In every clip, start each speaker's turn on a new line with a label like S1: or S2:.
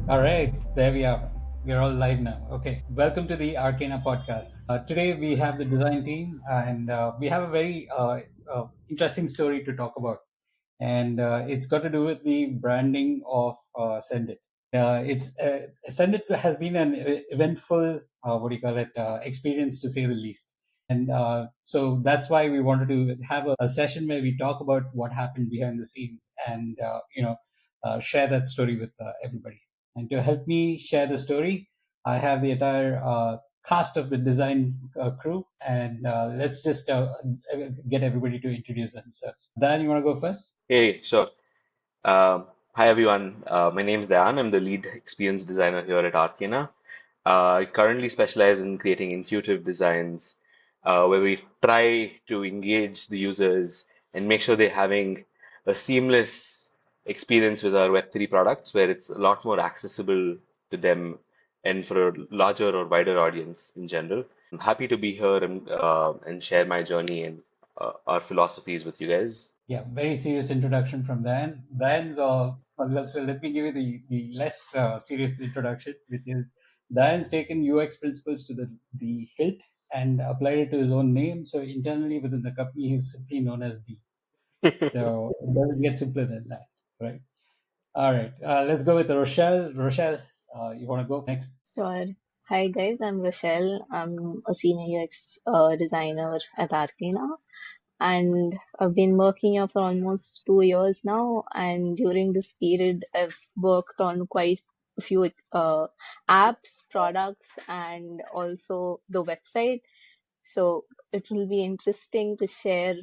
S1: All right, there we are. We're all live now. Okay, welcome to the Arcana podcast. Today we have the design team, and we have a very interesting story to talk about, and it's got to do with the branding of SendIt. It's SendIt has been an eventful, what do you call it, experience to say the least. And so that's why we wanted to have a session where we talk about what happened behind the scenes and share that story with everybody. And to help me share the story, I have the entire cast of the design crew, and let's just get everybody to introduce themselves. Dan, you want to go first?
S2: Hey, sure. Hi everyone. My name is Dayan. I'm the lead experience designer here at Arcana. I currently specialize in creating intuitive designs where we try to engage the users and make sure they're having a seamless experience with our Web3 products where it's a lot more accessible to them and for a larger or wider audience in general. I'm happy to be here and share my journey and our philosophies with you guys.
S1: Yeah, very serious introduction from Dan. So let me give you the less serious introduction, which is Dan's taken UX principles to the hilt and applied it to his own name. So internally within the company, he's simply known as D. So it doesn't get simpler than that, right? All right, let's go with Rochelle. Rochelle, you want to go next?
S3: Sure. Hi guys, I'm Rochelle. I'm a senior UX designer at Arcana, and I've been working here for almost 2 years now. And during this period, I've worked on quite a few apps, products, and also the website. So it will be interesting to share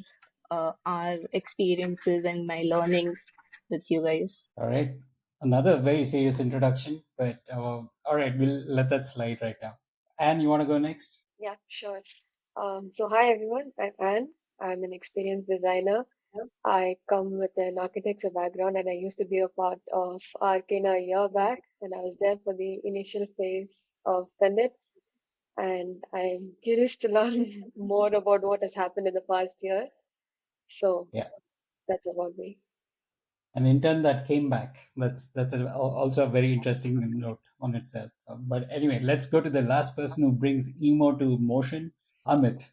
S3: our experiences and my learnings with you guys.
S1: All right, another very serious introduction, but all right, we'll let that slide right now. Anne, you want to go next?
S4: Yeah, sure. So hi everyone, I'm Anne. I'm an experienced designer. I come with an architecture background and I used to be a part of Arcana a year back and I was there for the initial phase of SendIt and I'm curious to learn more about what has happened in the past year. So
S1: Yeah.
S4: that's about me.
S1: An intern that came back. That's also a very interesting note on itself. But anyway, let's go to the last person who brings emo to motion, Amit.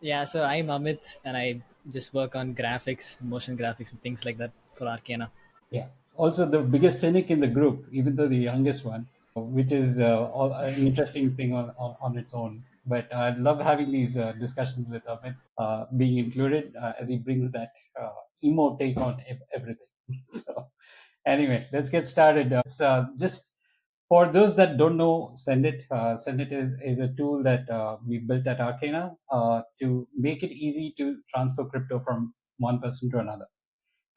S5: Yeah, so I'm Amit and I just work on graphics, motion graphics, and things like that for Arcana.
S1: Yeah. Also, the biggest cynic in the group, even though the youngest one, which is an interesting thing on its own. But I love having these discussions with Amit being included as he brings that emo take on everything. So, anyway, let's get started. Just for those that don't know SendIt, SendIt is a tool that we built at Arcana to make it easy to transfer crypto from one person to another.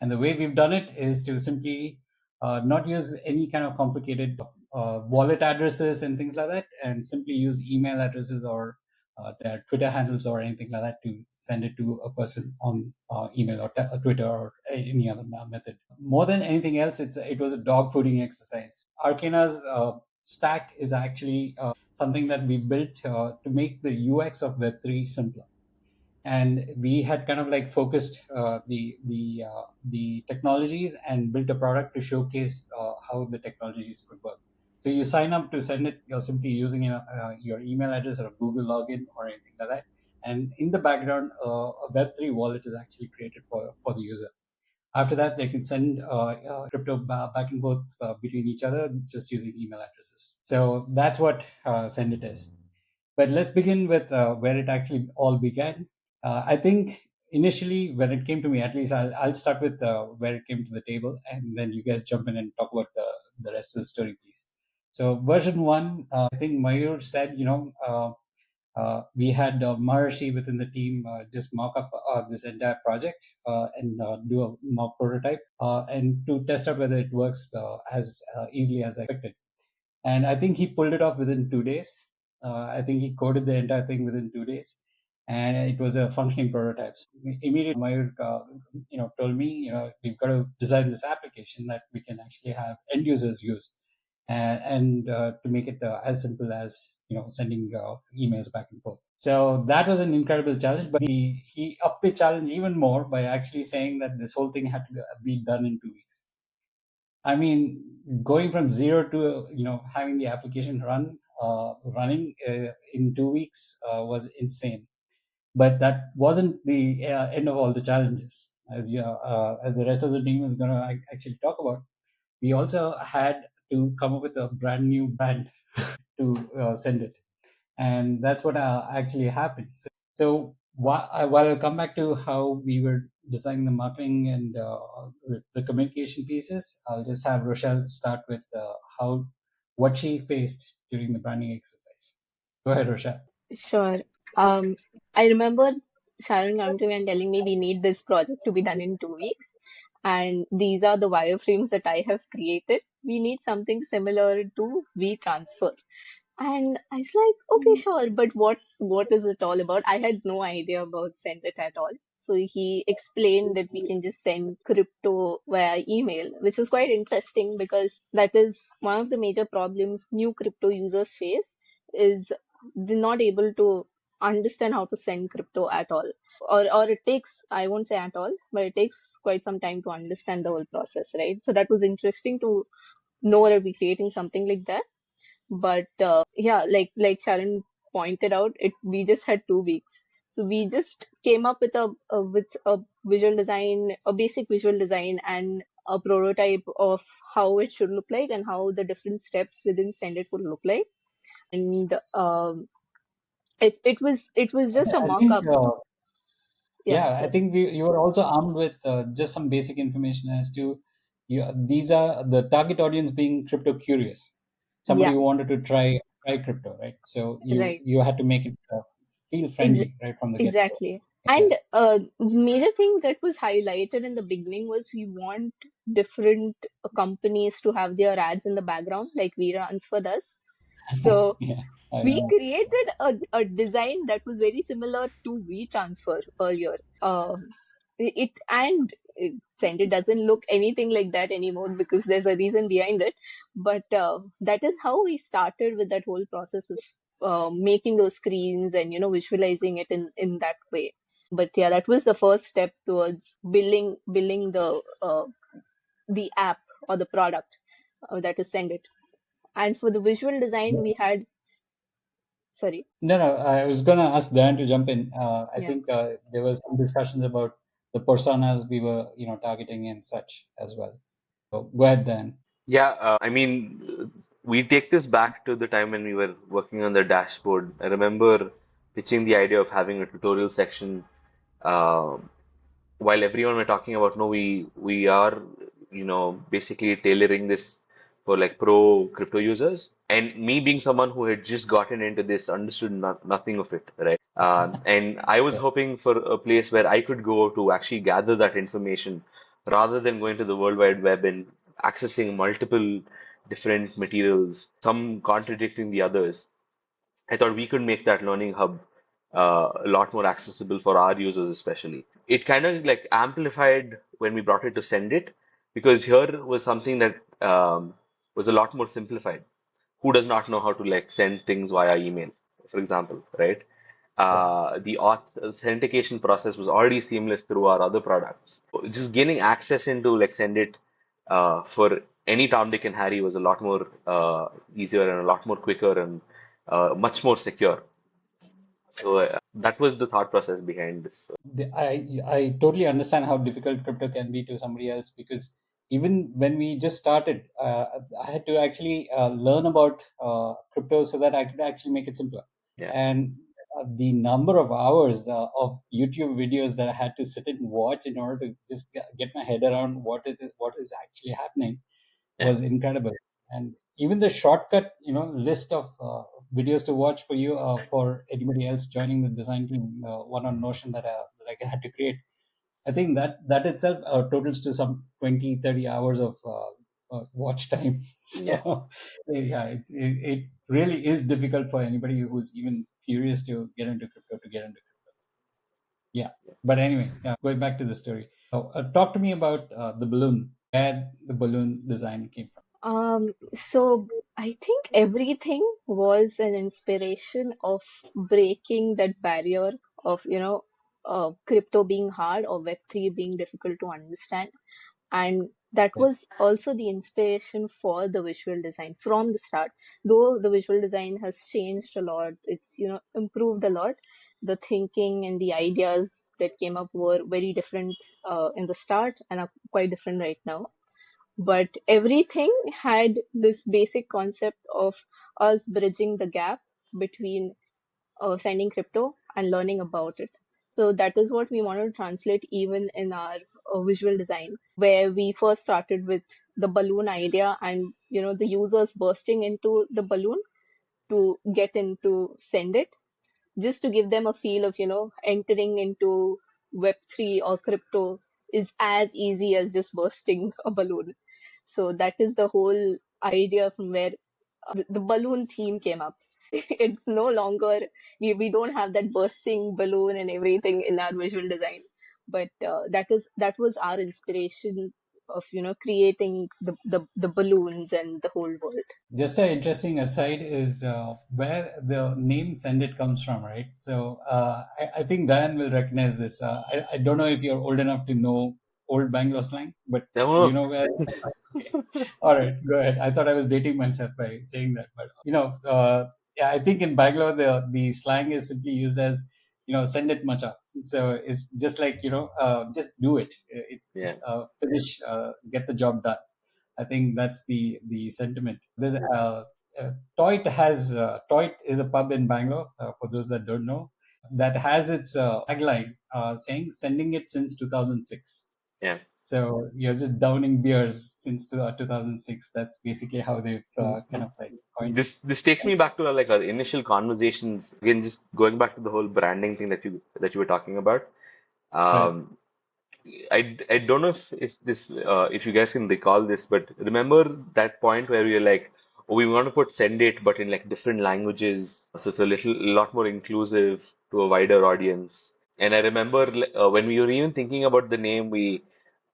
S1: And the way we've done it is to simply not use any kind of complicated wallet addresses and things like that, and simply use email addresses or their Twitter handles or anything like that to send it to a person on email or Twitter or any other method. More than anything else, it was a dog fooding exercise. Arcana's stack is actually something that we built to make the UX of Web3 simpler, and we had kind of like focused the technologies and built a product to showcase how the technologies could work. So you sign up to send it, you're simply using your email address or a Google login or anything like that, and in the background a Web3 wallet is actually created for the user. After that, they can send crypto back and forth between each other just using email addresses. So that's what SendIt is. But let's begin with where it actually all began. I think initially, when it came to me, at least I'll start with where it came to the table, and then you guys jump in and talk about the rest of the story, please. So, version one, I think Mayur said, we had Maharshi within the team just mock up this entire project and do a mock prototype and to test out whether it works as easily as I expected. And I think he pulled it off within 2 days. I think he coded the entire thing within 2 days, and it was a functioning prototype. So immediately, Mayur, told me, we've got to design this application that we can actually have end users use, and to make it as simple as sending emails back and forth. So that was an incredible challenge, but he upped the challenge even more by actually saying that this whole thing had to be done in 2 weeks. I mean, going from zero to having the application running in 2 weeks was insane. But that wasn't the end of all the challenges. As the rest of the team is going to actually talk about, we also had to come up with a brand new brand to send it, and that's what actually happened. So while I'll come back to how we were designing the marketing and the communication pieces, I'll just have Rochelle start with what she faced during the branding exercise. Go ahead, Rochelle.
S3: Sure. Um, I remember Sharon coming to me and telling me we need this project to be done in 2 weeks. And these are the wireframes that I have created. We need something similar to WeTransfer. And I was like, okay, sure, but what is it all about? I had no idea about SendIt at all. So he explained that we can just send crypto via email, which is quite interesting because that is one of the major problems new crypto users face is they're not able to understand how to send crypto at all. Or it takes, I won't say at all, but it takes quite some time to understand the whole process, right? So that was interesting to know that we're creating something like that. But yeah, like Sharon pointed out, it we just had 2 weeks, so we just came up with a visual design, a basic visual design, and a prototype of how it should look like and how the different steps within SendIt would look like. And it was just a
S1: I think
S3: mock-up. Yeah,
S1: Yeah, I
S3: sorry.
S1: think you were also armed with just some basic information as to these are the target audience being crypto curious, somebody
S3: Yeah,
S1: who wanted to try crypto, right? So
S3: right.
S1: you had to make it feel friendly right from the get-go.
S3: Exactly.
S1: Yeah.
S3: And major thing that was highlighted in the beginning was we want different companies to have their ads in the background, like WeTransfer does. So
S1: Yeah, I
S3: we
S1: know.
S3: created a design that was very similar to WeTransfer earlier. It and SendIt doesn't look anything like that anymore because there's a reason behind it. But that is how we started with that whole process of making those screens and visualizing it in that way. But yeah, that was the first step towards building the app or the product that is SendIt. And for the visual design, we had sorry.
S1: No, no, I was gonna ask Dan to jump in. I
S3: Yeah.
S1: think there was some discussions about the personas we were, targeting and such as well. So go ahead, Dan.
S2: I mean, we take this back to the time when we were working on the dashboard. I remember pitching the idea of having a tutorial section. Um, while everyone were talking about, no, we are, basically tailoring this for like pro crypto users. And me being someone who had just gotten into this, understood nothing of it, right? And I was
S1: Yeah.
S2: hoping for a place where I could go to actually gather that information rather than going to the World Wide Web and accessing multiple different materials, some contradicting the others. I thought we could make that learning hub a lot more accessible for our users, especially. It kind of like amplified when we brought it to SendIt, because here was something that was a lot more simplified. Who does not know how to like send things via email, for example, right?
S1: Yeah.
S2: The authentication process was already seamless through our other products. Just gaining access into like SendIt for any Tom, Dick, and Harry was a lot more easier and a lot more quicker and much more secure. So that was the thought process behind this.
S1: I totally understand how difficult crypto can be to somebody else, because even when we just started, I had to actually learn about crypto so that I could actually make it simpler.
S2: Yeah,
S1: And the number of hours of YouTube videos that I had to sit and watch in order to just get my head around what is actually happening
S2: yeah,
S1: was incredible. And even the shortcut, list of videos to watch for you, for anybody else joining the design team, one on Notion that I had to create. I think that itself totals to some 20, 30 hours of watch time.
S2: yeah,
S1: So yeah, it really is difficult for anybody who's even curious to get into crypto to get into crypto. Yeah. But anyway, yeah, going back to the story. Talk to me about the balloon, where the balloon design came from.
S3: So I think everything was an inspiration of breaking that barrier of, crypto being hard or Web3 being difficult to understand. And that was also the inspiration for the visual design from the start. Though the visual design has changed a lot, it's improved a lot. The thinking and the ideas that came up were very different in the start and are quite different right now. But everything had this basic concept of us bridging the gap between sending crypto and learning about it. So that is what we want to translate even in our visual design, where we first started with the balloon idea and the users bursting into the balloon to get into SendIt, just to give them a feel of entering into Web3 or crypto is as easy as just bursting a balloon. So that is the whole idea from where the balloon theme came up. It's no longer, we don't have that bursting balloon and everything in our visual design, but that was our inspiration of creating the balloons and the whole world.
S1: Just an interesting aside is where the name SendIt comes from, right? So I think Diane will recognize this. I don't know if you're old enough to know old Bangalore slang, but do you
S2: No,
S1: know where? Okay. All right, go ahead. I thought I was dating myself by saying that, but yeah, I think in Bangalore the slang is simply used as send it macha. So it's just like just do it. It's
S2: yeah.
S1: finish, get the job done. I think that's the sentiment. There's Toit is a pub in Bangalore. For those that don't know, that has its tagline saying "Sending it since 2006."
S2: Yeah.
S1: So you're just downing beers since 2006. That's basically how they've kind of like coined it.
S2: This takes me back to like our initial conversations. Again, just going back to the whole branding thing that you were talking about.
S1: Right.
S2: Um, I don't know if you guys can recall this, but remember that point where we were like, oh, we want to put send it, but in like different languages, so it's a lot more inclusive to a wider audience. And I remember when we were even thinking about the name, we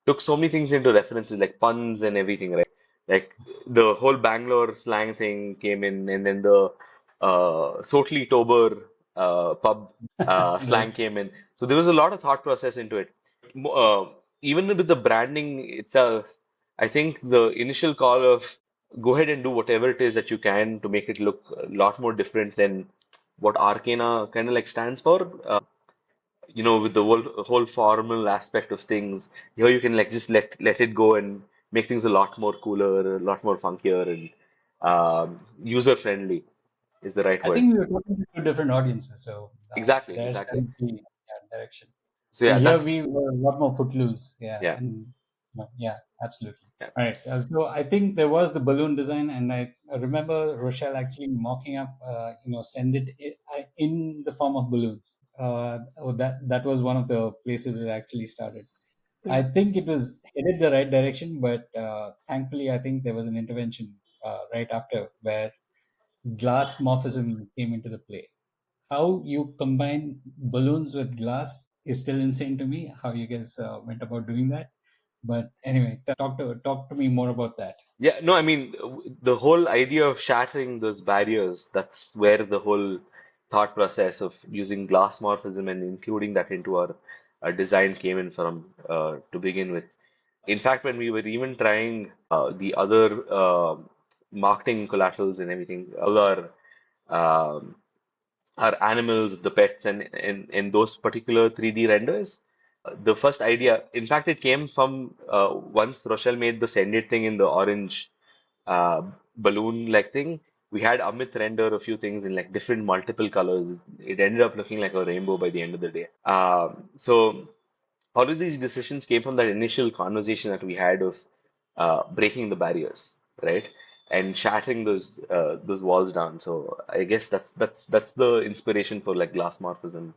S2: took so many things into references like puns and everything, right? Like the whole Bangalore slang thing came in, and then the Sotli Tober pub
S1: Right.
S2: slang came in. So there was a lot of thought process into it. Even with the branding itself, I think the initial call of go ahead and do whatever it is that you can to make it look a lot more different than what Arcana kind of like stands for. With the whole formal aspect of things, here you can like just let it go and make things a lot more cooler, a lot more funkier, and user friendly is the right
S1: I
S2: word.
S1: think we were talking to two different audiences, so
S2: Exactly,
S1: there's
S2: exactly.
S1: the direction.
S2: So
S1: And
S2: yeah,
S1: here
S2: that's
S1: we were a lot more footloose. Yeah,
S2: yeah,
S1: and yeah, absolutely.
S2: yeah,
S1: All right. So I think there was the balloon design, and I remember Rochelle actually mocking up, send it in the form of balloons. That was one of the places it actually started. I
S3: Yeah.
S1: think it was headed the right direction, but thankfully, I think there was an intervention right after where glass morphism came into the play. How you combine balloons with glass is still insane to me. How you guys went about doing that, but anyway, talk to me more about that.
S2: yeah. No, I mean the whole idea of shattering those barriers. That's where the whole thought process of using glass morphism and including that into our design came in from to begin with. In fact, when we were even trying the other marketing collaterals and everything, all um, our animals, the pets, and those particular 3D renders, the first idea, in fact, it came from once Rochelle made the send it thing in the orange uh, balloon like thing. We had Amit render a few things in like different multiple colors. It ended up looking like a rainbow by the end of the day. So all of these decisions came from that initial conversation that we had of breaking the barriers, right? And shattering those walls down. So I guess that's the inspiration for like glass morphism.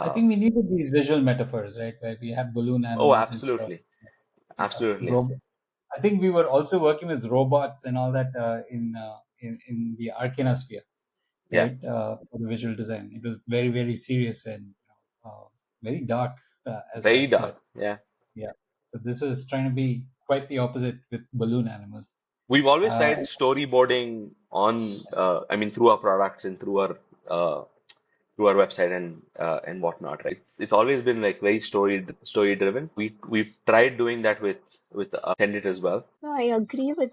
S1: I
S2: Uh,
S1: think we needed these visual metaphors, right? Where we had balloon
S2: oh,
S1: animals instead of
S2: absolutely, absolutely,
S1: robot. I think we were also working with robots and all that in the Arcana sphere,
S2: yeah,
S1: right? For the visual design, it was very very serious and very dark as well.
S2: very dark.
S1: But
S2: Yeah,
S1: yeah, so this was trying to be quite the opposite with balloon animals.
S2: we've always
S1: Uh,
S2: tried storyboarding on, I mean, through our products and through our uh, through our website and whatnot, right? It's always been like very story driven. We've tried doing that with SendIt as well.
S3: No, I agree with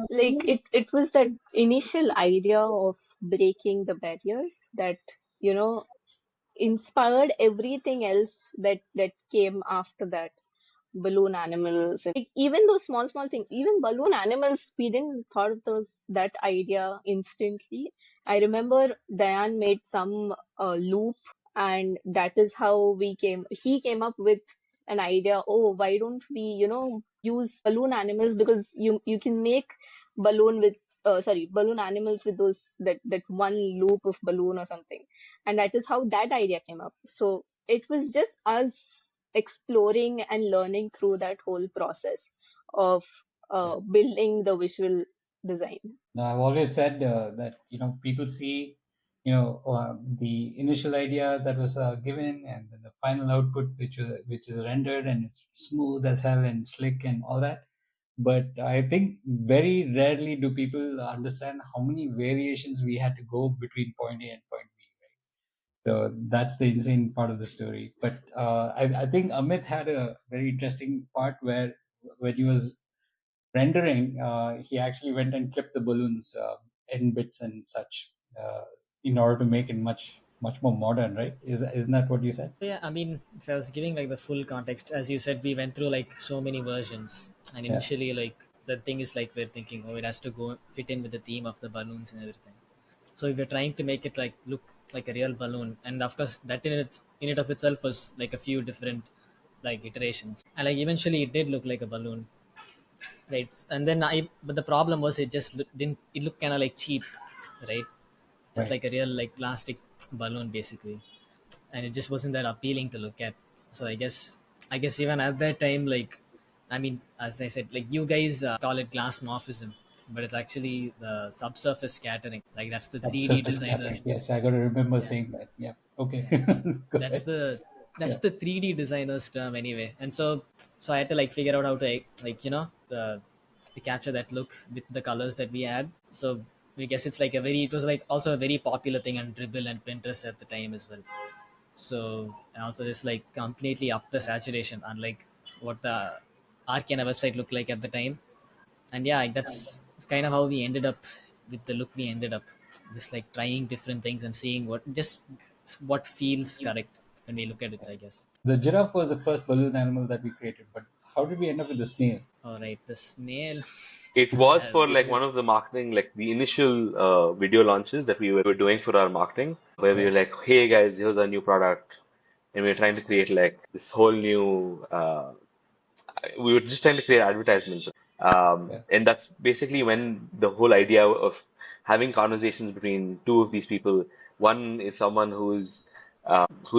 S3: like it was that initial idea of breaking the barriers that, you know, inspired everything else that came after that. Balloon animals and like even those small things, even balloon animals, we didn't thought of those that idea instantly. I remember Diane made some loop, and that is how he came up with an idea. Oh, why don't we, use balloon animals, because you can make balloon with balloon animals with those that one loop of balloon or something. And that is how that idea came up. So it was just us exploring and learning through that whole process of
S1: Yeah.
S3: building the visual design.
S1: Now, I've always said that people see the initial idea that was given, and then the final output which is rendered and it's smooth as hell and slick and all that. But I think very rarely do people understand how many variations we had to go between point A and point B. So that's the insane part of the story. But I think Amit had a very interesting part where when he was rendering, he actually went and clipped the balloons in bits and such in order to make it much more modern, right? Isn't that what you said?
S5: So yeah, I mean, if I was giving like the full context, as you said, we went through like so many versions, and
S1: Yeah,
S5: initially, like the thing is like we're thinking, oh, it has to go fit in with the theme of the balloons and everything. So if we're trying to make it like look like a real balloon, and of course that in it of itself was like a few different like iterations, and like eventually it did look like a balloon, right? And then but the problem was it just didn't. It looked kind of like cheap, right? Just
S1: right.
S5: like a real like plastic balloon basically, and it just wasn't that appealing to look at. So I guess even at that time, like, I mean, as I said, like you guys call it glass morphism, but it's actually the subsurface scattering. Like that's the 3D
S1: Subsurface
S5: designer.
S1: scattering. Yes, I got to remember
S5: Yeah,
S1: saying that. Yeah. Okay. Go
S5: that's
S1: ahead.
S5: the
S1: Yeah.
S5: that's the 3D designer's term anyway. And so I had to like figure out how to like to capture that look with the colors that we had. So I guess it was like also a very popular thing on Dribble and Pinterest at the time as well. So and also just like completely up the saturation, unlike what the Arcana website looked like at the time. And yeah, like, that's kind of how we ended up with the look we ended up, just like trying different things and seeing what feels correct when we look at it, I guess.
S1: The giraffe was the first balloon animal that we created, but how did we end up with the snail?
S5: All right, the snail.
S2: It was
S5: uh,
S2: for like one of the marketing, like the initial video launches that we were doing for our marketing, where we were
S1: Right.
S2: like, "Hey guys, here's our new product," and we were trying to create like this whole new we were just trying to create advertisements.
S1: Yeah.
S2: And that's basically when the whole idea of having conversations between two of these people, one is someone who's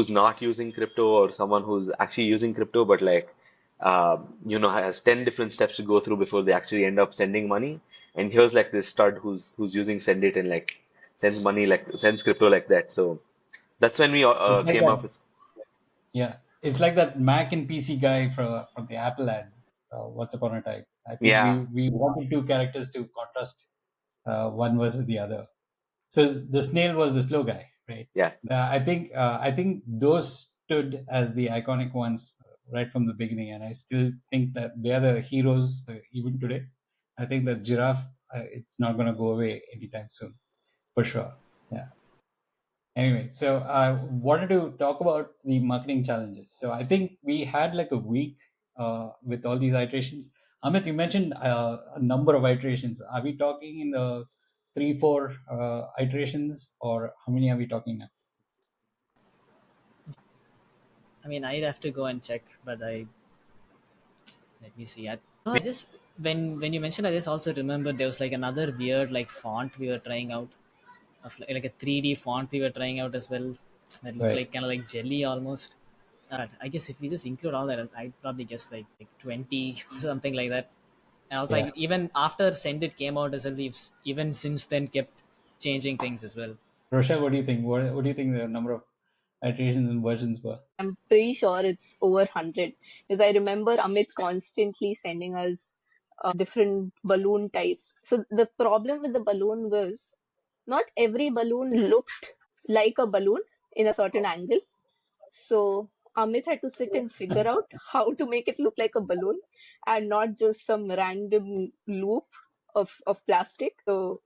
S2: not using crypto or someone who's actually using crypto, but like, has 10 different steps to go through before they actually end up sending money. And here's like this stud who's using SendIt and like sends crypto like that. So that's when we
S1: It's like
S2: came up
S1: that.
S2: with,
S1: Yeah. It's like that Mac and PC guy from the Apple ads. Once upon a time, I think we
S2: yeah,
S1: we wanted two characters to contrast one versus the other. So the snail was the slow guy, right?
S2: yeah.
S1: I think those stood as the iconic ones right from the beginning, and I still think that they are the heroes even today. I think that giraffe, it's not going to go away anytime soon, for sure. Yeah. Anyway, so I wanted to talk about the marketing challenges. So I think we had like a week with all these iterations. Amit, you mentioned a number of iterations. Are we talking in the three, four iterations, or how many are we talking now?
S5: I mean, I'd have to go and check, but let me see. I just when you mentioned, I just also remember there was like another weird like font we were trying out, of like a 3D font we were trying out as well, that looked
S1: Right.
S5: like kind of like jelly almost. I guess if we just include all that, I'd probably guess like 20 or something like that. And also,
S1: Yeah.
S5: like, even after Send It came out as well, we've even since then kept changing things as well.
S1: Rosha, what do you think? What do you think the number of iterations and versions were?
S3: I'm pretty sure it's over 100, because I remember Amit constantly sending us different balloon types. So the problem with the balloon was not every balloon looked like a balloon. in a certain angle. So Amit had to sit and figure out how to make it look like a balloon and not just some random loop of plastic. So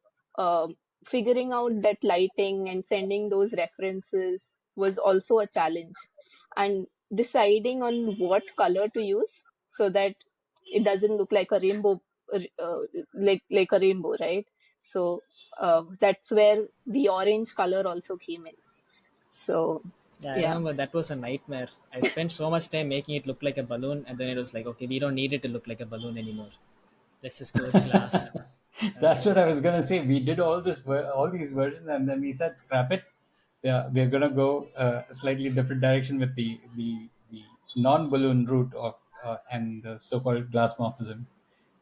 S3: figuring out that lighting and sending those references was also a challenge. And deciding on what color to use so that it doesn't look like a rainbow, like a rainbow, right? So that's where the orange color also came in. So
S5: Yeah, I
S3: yeah.
S5: remember that was a nightmare. I spent so much time making it look like a balloon, and then it was like, okay, we don't need it to look like a balloon anymore. Let's just go with glass.
S1: That's
S5: Okay.
S1: what I was gonna say. We did all these versions, and then we said scrap it. Yeah, we're gonna go a slightly different direction with the non-balloon route of and the so-called glass morphism.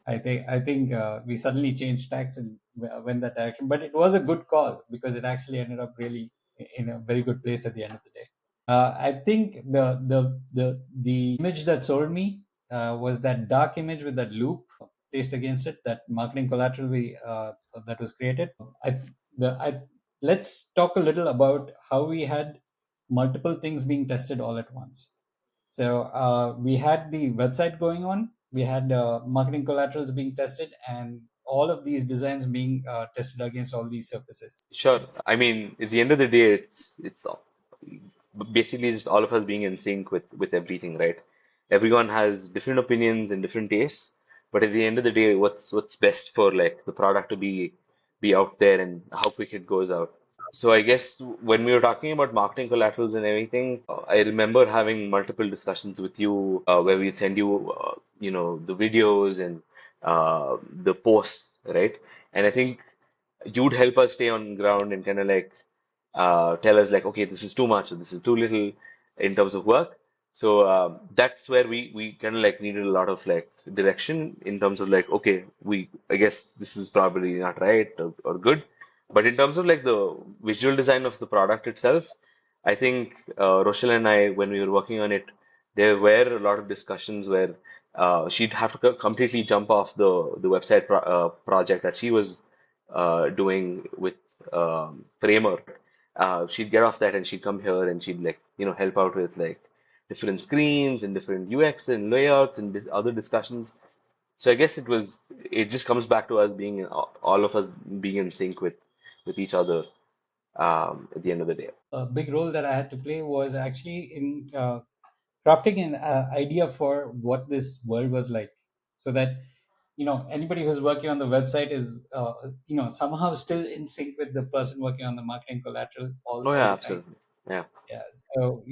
S1: I think we suddenly changed tacks and went that direction, but it was a good call because it actually ended up really in a very good place at the end of the day. I think the image that sold me was that dark image with that loop placed against it, that marketing collateral that was created. I, I let's talk a little about how we had multiple things being tested all at once. So we had the website going on, we had marketing collaterals being tested, and all of these designs being tested against all these surfaces.
S2: Sure. I mean, at the end of the day, basically just all of us being in sync with everything, right? Everyone has different opinions and different tastes, but at the end of the day, what's best for like the product to be out there and how quick it goes out. So I guess when we were talking about marketing collaterals and everything, I remember having multiple discussions with you where we'd send you, the videos and the posts, right? And I think you'd help us stay on ground and kind of like tell us like, okay, this is too much or this is too little in terms of work. So that's where we kind of like needed a lot of like direction in terms of like, okay, I guess this is probably not right or good. But in terms of like the visual design of the product itself, I think Rochelle and I, when we were working on it, there were a lot of discussions where she'd have to completely jump off the website project that she was doing with Framer. She'd get off that and she'd come here and she'd like help out with like different screens and different UX and layouts and other discussions. So I guess it just comes back to us being all of us being in sync with each other at the end of the day.
S1: A big role that I had to play was actually in crafting an idea for what this world was like, so that anybody who's working on the website is somehow still in sync with the person working on the marketing collateral
S2: Oh
S1: all
S2: yeah,
S1: the time.
S2: absolutely. Yeah,
S1: Yeah. So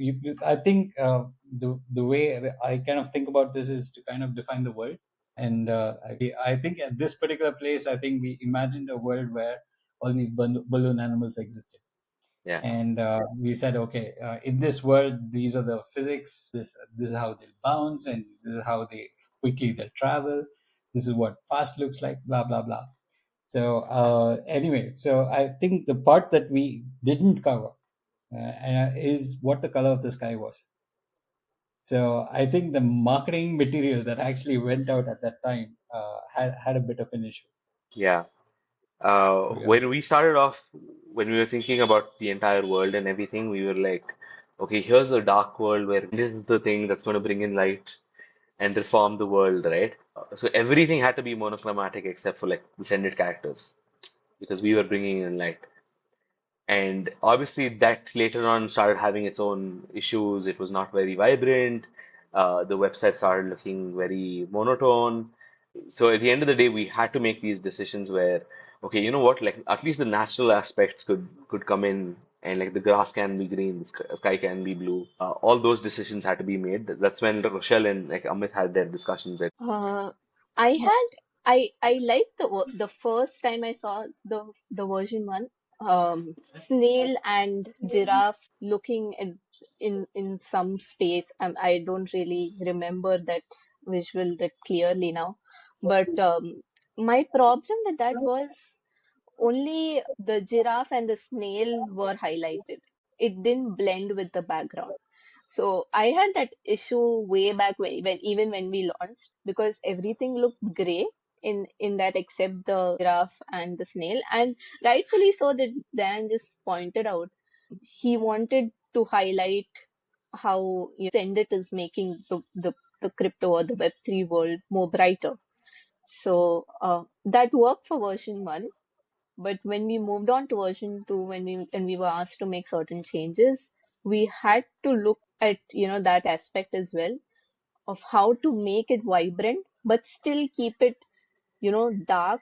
S1: I think the way that I kind of think about this is to kind of define the world. And I think at this particular place, I think we imagined a world where all these balloon animals existed.
S2: yeah,
S1: And we said, okay, in this world, these are the physics. This is how they'll bounce, and this is how they quickly they'll travel. This is what fast looks like. Blah blah blah. So anyway, so I think the part that we didn't cover is what the color of the sky was. So I think the marketing material that actually went out at that time had a bit of an issue.
S2: yeah.
S1: Yeah.
S2: When we started off, when we were thinking about the entire world and everything, we were like, okay, here's a dark world where this is the thing that's going to bring in light and reform the world, right? So everything had to be monochromatic except for like the SendIt characters because we were bringing in light. And obviously, that later on started having its own issues. It was not very vibrant. The website started looking very monotone. So at the end of the day, we had to make these decisions where, okay, you know what, like at least the natural aspects could come in, and like the grass can be green, the sky can be blue. All those decisions had to be made. That's when Rochelle and like Amit had their discussions.
S3: Uh, I had I liked the first time I saw the version one, snail and giraffe looking in some space. I don't really remember that visual that clearly now, but my problem with that was only the giraffe and the snail were highlighted. It didn't blend with the background. So I had that issue way back when even when we launched because everything looked gray in that except the giraffe and the snail, and rightfully so that Dan just pointed out. He wanted to highlight how SendIt is making the crypto or the Web3 world more brighter. So that worked for version 1. But when we moved on to version 2, when we were asked to make certain changes, we had to look at that aspect as well of how to make it vibrant, but still keep it dark.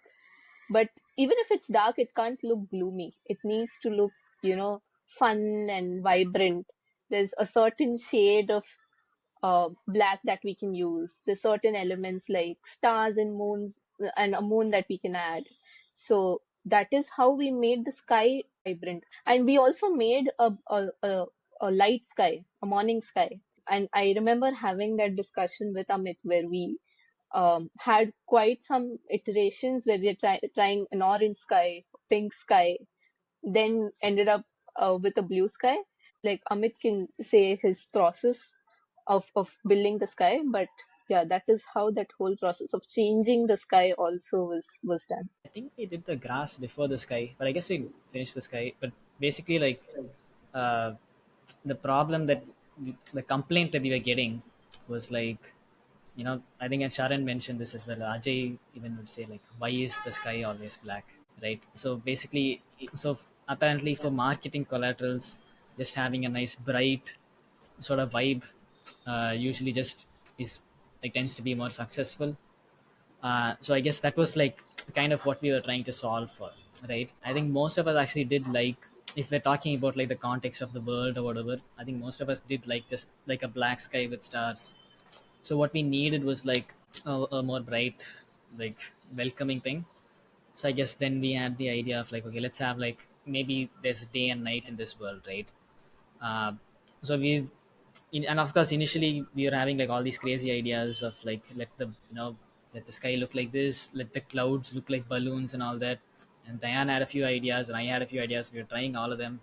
S3: But even if it's dark, it can't look gloomy. It needs to look fun and vibrant. There's a certain shade of black that we can use. There's certain elements like stars and moons and a moon that we can add. So that is how we made the sky vibrant. And we also made a light sky, a morning sky. And I remember having that discussion with Amit where we had quite some iterations where we are trying an orange sky, pink sky, then ended up with a blue sky. Like Amit can say his process of building the sky, but yeah, that is how that whole process of changing the sky also was done.
S5: I think we did the grass before the sky, but I guess we finished the sky. But basically, like uh, the problem that the complaint that we were getting was like, I think and Sharon mentioned this as well. Ajay even would say like, why is the sky always black, right? So basically, apparently for marketing collaterals, just having a nice bright sort of vibe usually just is like tends to be more successful. So I guess that was like kind of what we were trying to solve for, right? I think most of us actually did like, if we're talking about like the context of the world or whatever, I think most of us did like just like a black sky with stars. So what we needed was like a more bright, like welcoming thing. So I guess then we had the idea of like, okay, let's have like maybe there's a day and night in this world, right? uh, so and of course initially we were having like all these crazy ideas of like let the sky look like this, let the clouds look like balloons and all that. And Diane had a few ideas and I had a few ideas. We were trying all of them,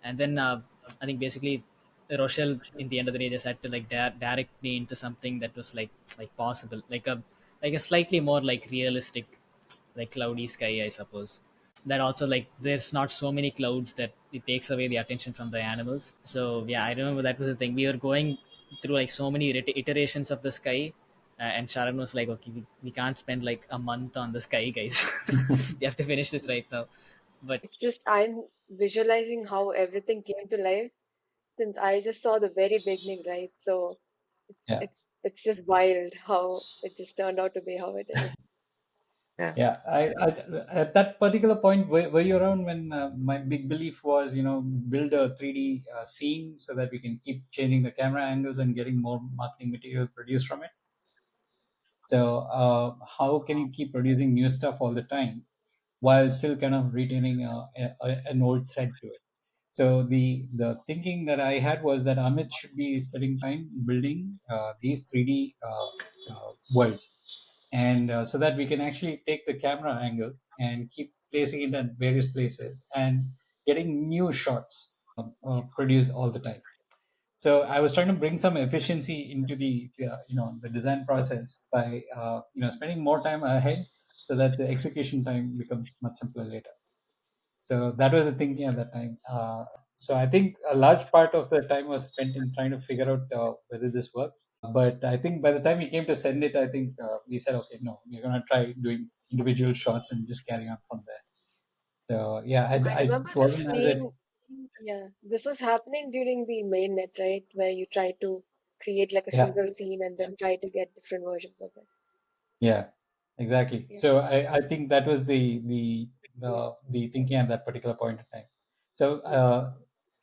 S5: and then I think basically Rochelle in the end of the day just had to like direct me into something that was like possible, like a slightly more like realistic, like cloudy sky, I suppose. That also like there's not so many clouds that it takes away the attention from the animals. So yeah, I remember that was the thing. We were going through like so many iterations of the sky, and Sharon was like, okay, we can't spend like a month on the sky, guys. We have to finish this right now. But
S4: It's just I'm visualizing how everything came to life since I just saw the very beginning, right? So
S1: Yeah.
S4: it's just wild how it just turned out to be how it is.
S2: Yeah.
S1: Yeah, at that particular point, were you around when my big belief was, build a 3D scene so that we can keep changing the camera angles and getting more marketing material produced from it? So, how can you keep producing new stuff all the time while still kind of retaining an old thread to it? So the thinking that I had was that Amit should be spending time building these 3D worlds, and so that we can actually take the camera angle and keep placing it at various places and getting new shots produced all the time. So I was trying to bring some efficiency into the design process by spending more time ahead so that the execution time becomes much simpler later. So that was the thinking at that time. So I think a large part of the time was spent in trying to figure out whether this works. But I think by the time we came to send it, I think we said, okay, no, we're going to try doing individual shots and just carry on from there. So yeah,
S4: I
S1: I
S4: remember this
S1: wasn't as if
S4: being, yeah, this was happening during the mainnet, right? Where you try to create like a
S1: yeah.
S4: single scene and then try to get different versions of it.
S1: Yeah, exactly.
S4: Yeah.
S1: So I think that was the thinking at that particular point in time. So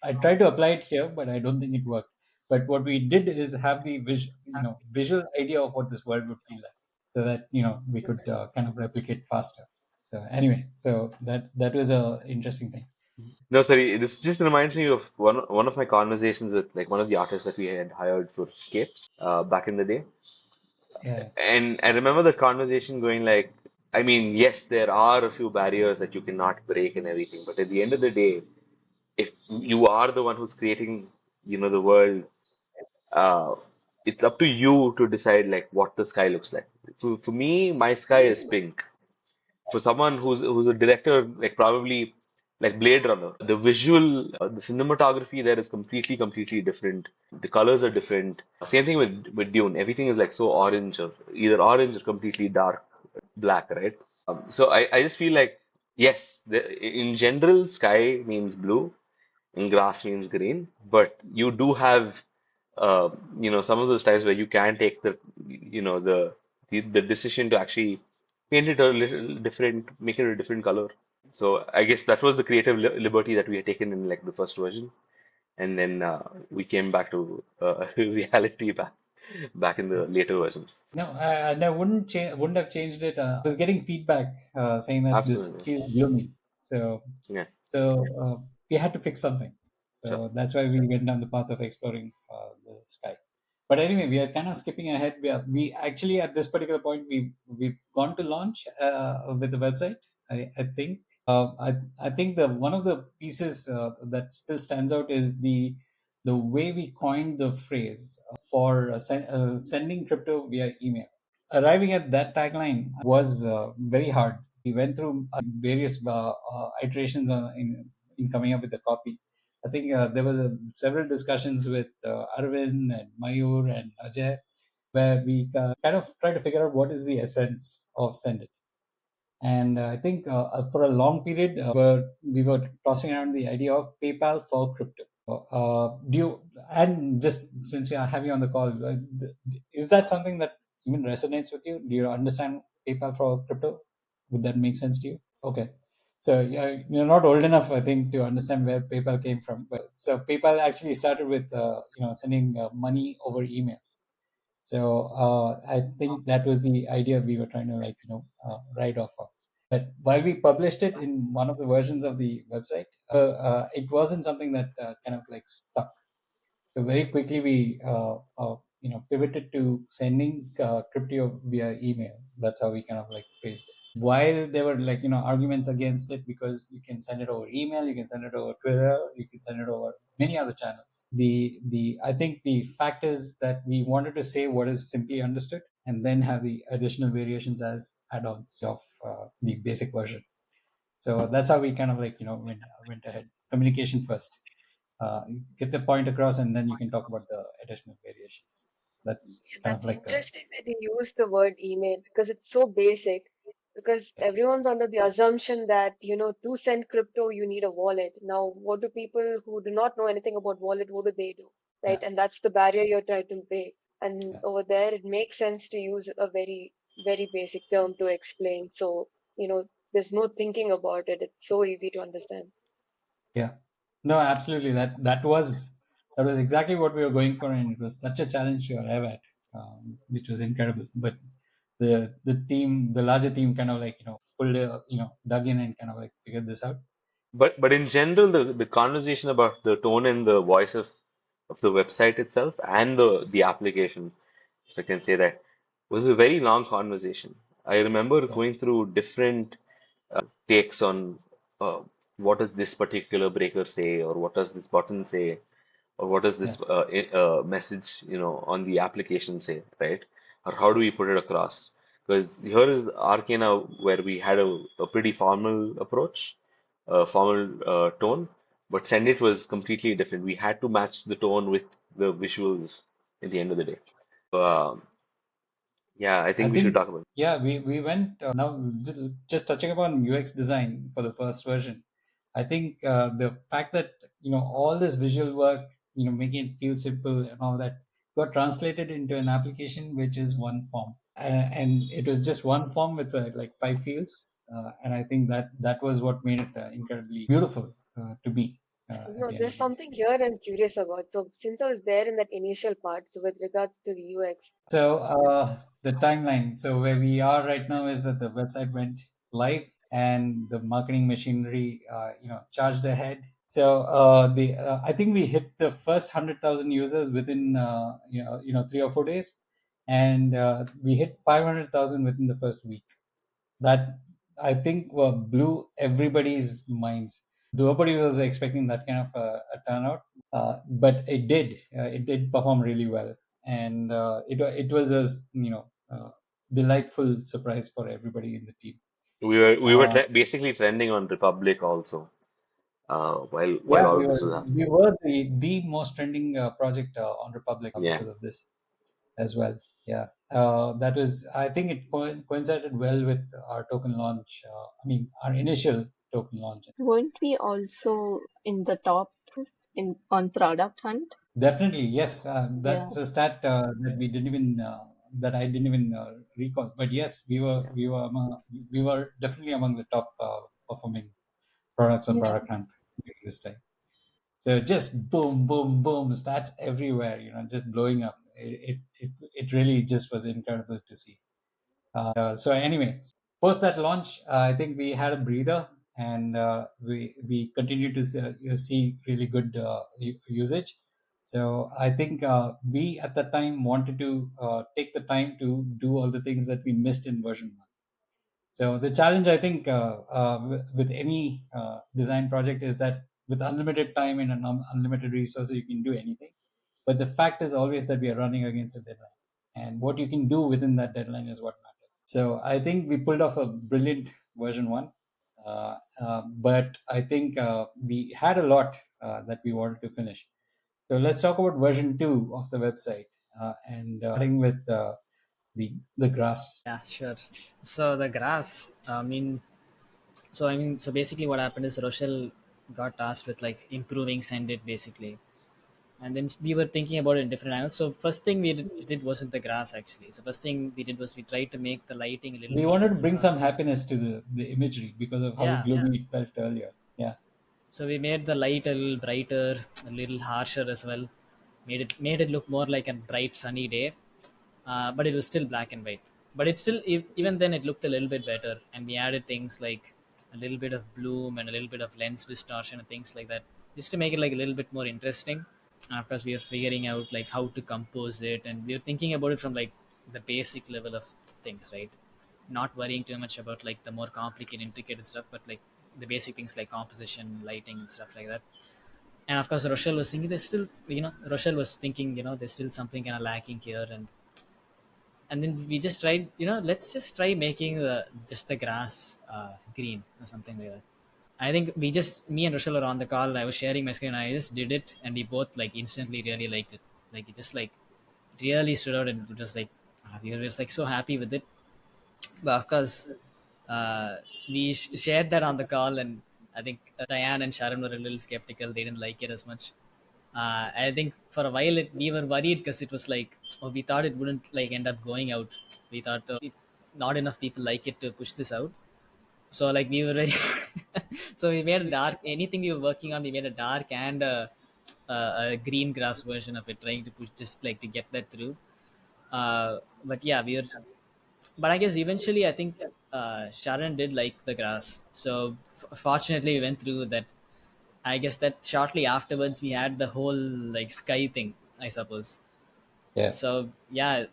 S1: I tried to apply it here, but I don't think it worked. But what we did is have the visual idea of what this world would feel like, so that we could kind of replicate faster. So anyway, so that was a interesting thing.
S2: No, sorry. This just reminds me of one of my conversations with like one of the artists that we had hired for Scapes back in the day.
S1: Yeah,
S2: And I remember the conversation going like, I mean, yes, there are a few barriers that you cannot break and everything, but at the end of the day, if you are the one who's creating, the world, uh, it's up to you to decide like what the sky looks like. For me, my sky is pink. For someone who's a director, like probably like Blade Runner. The visual, the cinematography there is completely different. The colors are different. Same thing with Dune. Everything is like so orange or either orange or completely dark black, right? So I just feel like yes, in general, sky means blue and grass means green, but you do have uh, some of those times where you can take the decision to actually paint it a little different, make it a different color. So I guess that was the creative liberty that we had taken in like the first version, and then we came back to reality back in the later versions.
S1: No, and I wouldn't have changed it. I was getting feedback saying that this
S2: Absolutely,
S1: feels gloomy. So
S2: yeah,
S1: we had to fix something.
S2: sure.
S1: So that's why we went down the path of exploring the sky. But anyway, we are kind of skipping ahead. We actually at this particular point we've gone to launch with the website. I think. I think the one of the pieces that still stands out is the way we coined the phrase for sending crypto via email. Arriving at that tagline was very hard. We went through various iterations in coming up with the copy. I think there were several discussions with Arvind and Mayur and Ajay, where we kind of try to figure out what is the essence of SendIt. And I think for a long period, we were tossing around the idea of PayPal for crypto. Do you, and just since we are having you on the call, is that something that even resonates with you? Do you understand PayPal for crypto? Would that make sense to you? Okay. So you're not old enough, I think, to understand where PayPal came from. But so PayPal actually started with sending money over email. So I think that was the idea we were trying to write off of. But while we published it in one of the versions of the website, it wasn't something that kind of like stuck. So very quickly we pivoted to sending crypto via email. That's how we kind of like phrased it. While there were arguments against it because you can send it over email, you can send it over Twitter, you can send it over many other channels. The I think the fact is that we wanted to say what is simply understood and then have the additional variations as add-ons of the basic version. So that's how we kind of went ahead. Communication first, get the point across, and then you can talk about the additional variations. That's kind of
S4: That's
S1: like a
S4: interesting that you use the word email because it's so basic. Because everyone's under the assumption that, to send crypto, you need a wallet. Now, what do people who do not know anything about wallet, what do they do?
S1: yeah,
S4: Right? And that's the barrier you're trying to break. And
S1: yeah,
S4: over there, it makes sense to use a very, very basic term to explain. So, there's no thinking about it. It's so easy to understand.
S1: yeah. No, absolutely. That was exactly what we were going for, and it was such a challenge to arrive at, which was incredible. But the larger team, kind of pulled, dug in and kind of like figured this out.
S2: But in general, the conversation about the tone and the voice of the website itself and the application, if I can say that, was a very long conversation. I remember
S1: Yeah,
S2: going through different takes on uh, what does this particular breaker say, or what does this button say, or what does
S1: yeah,
S2: this message, on the application say, right? Or how do we put it across? Because here is Arcana where we had a pretty formal approach, formal tone, but SendIt was completely different. We had to match the tone with the visuals at the end of the day. So, yeah, I
S1: I
S2: think we should
S1: think,
S2: talk about it.
S1: yeah, we went now just touching upon UX design for the first version. I think the fact that all this visual work, making it feel simple and all that, got translated into an application which is one form, and it was just one form with like 5 fields, and I think that was what made it incredibly beautiful to me at the end
S4: There's
S1: of the day.
S4: something here I'm curious about. So, since I was there in that initial part, so with regards to the UX,
S1: So the timeline. So where we are right now is that the website went live and the marketing machinery, charged ahead. So the I think we hit the first 100,000 users within 3 or 4 days, and we hit 500,000 within the first week. That I think blew everybody's minds. Nobody was expecting that kind of a turnout, but it did. It did perform really well, and it was a delightful surprise for everybody in the team.
S2: We were
S1: Uh,
S2: basically trending on Republic also. while
S1: Yeah,
S2: all
S1: we
S2: of this
S1: were
S2: was happening.
S1: we were the most trending project on Republic
S2: Yeah,
S1: because of this as well. Yeah, that was, I think it coincided well with our token launch. I mean, our initial token launch.
S3: Weren't we also in the top in on product hunt?
S1: Definitely, yes.
S3: Yeah.
S1: That's a stat that we didn't even that I didn't even recall. But yes,
S2: yeah,
S1: we were definitely among the top performing products on
S3: Yeah.
S1: product hunt during this time. So just boom, boom, boom, stats everywhere. Just blowing up. It really just was incredible to see. So anyway, post that launch, I think we had a breather, and we continued to see really good usage. So I think we at the time wanted to take the time to do all the things that we missed in version 1. So the challenge, I think, with any design project is that with unlimited time and unlimited resources, you can do anything. But the fact is always that we are running against a deadline, and what you can do within that deadline is what matters. So I think we pulled off a brilliant version 1, but I think we had a lot that we wanted to finish. So let's talk about version 2 of the website, and starting with the grass.
S5: Yeah, sure. So the grass, so basically what happened is Rochelle got tasked with like improving SendIt basically. And then we were thinking about it in different angles. So first thing we did wasn't the grass actually. So first thing we did was we tried to make the lighting a little
S1: We
S5: more
S1: wanted to bring some happiness to the imagery because of how
S5: yeah.
S1: gloomy it felt earlier. Yeah,
S5: So we made the light a little brighter, a little harsher as well. Made it look more like a bright sunny day, but it was still black and white. But it still even then it looked a little bit better, and we added things like a little bit of bloom and a little bit of lens distortion and things like that, just to make it like a little bit more interesting. And of course, we are figuring out like how to compose it, and we are thinking about it from like the basic level of things, right? Not worrying too much about like the more complicated, intricate stuff, but like the basic things like composition, lighting, and stuff like that. And of course, Rochelle was thinking there's still, Rochelle was thinking, there's still something kind of lacking here, and then we just tried, let's just try making just the grass green or something like that. I think me and Rochelle were on the call. I was sharing my screen. I just did it, and we both like instantly really liked it. Like it just like really stood out, and it was like we were just like so happy with it. But of course, we shared that on the call, and I think Diane and Sharon were a little skeptical. They didn't like it as much. I think for a while we were worried because it was like, oh, we thought it wouldn't like end up going out. We thought not enough people like it to push this out. So like we were very, so we made a dark. Anything we were working on, we made a dark and a green grass version of it, trying to push just like to get that through. But yeah, we were, but I guess eventually I think Sharon did like the grass. So fortunately, we went through that. I guess that shortly afterwards we had the whole like sky thing, I suppose.
S1: yeah,
S5: So yeah,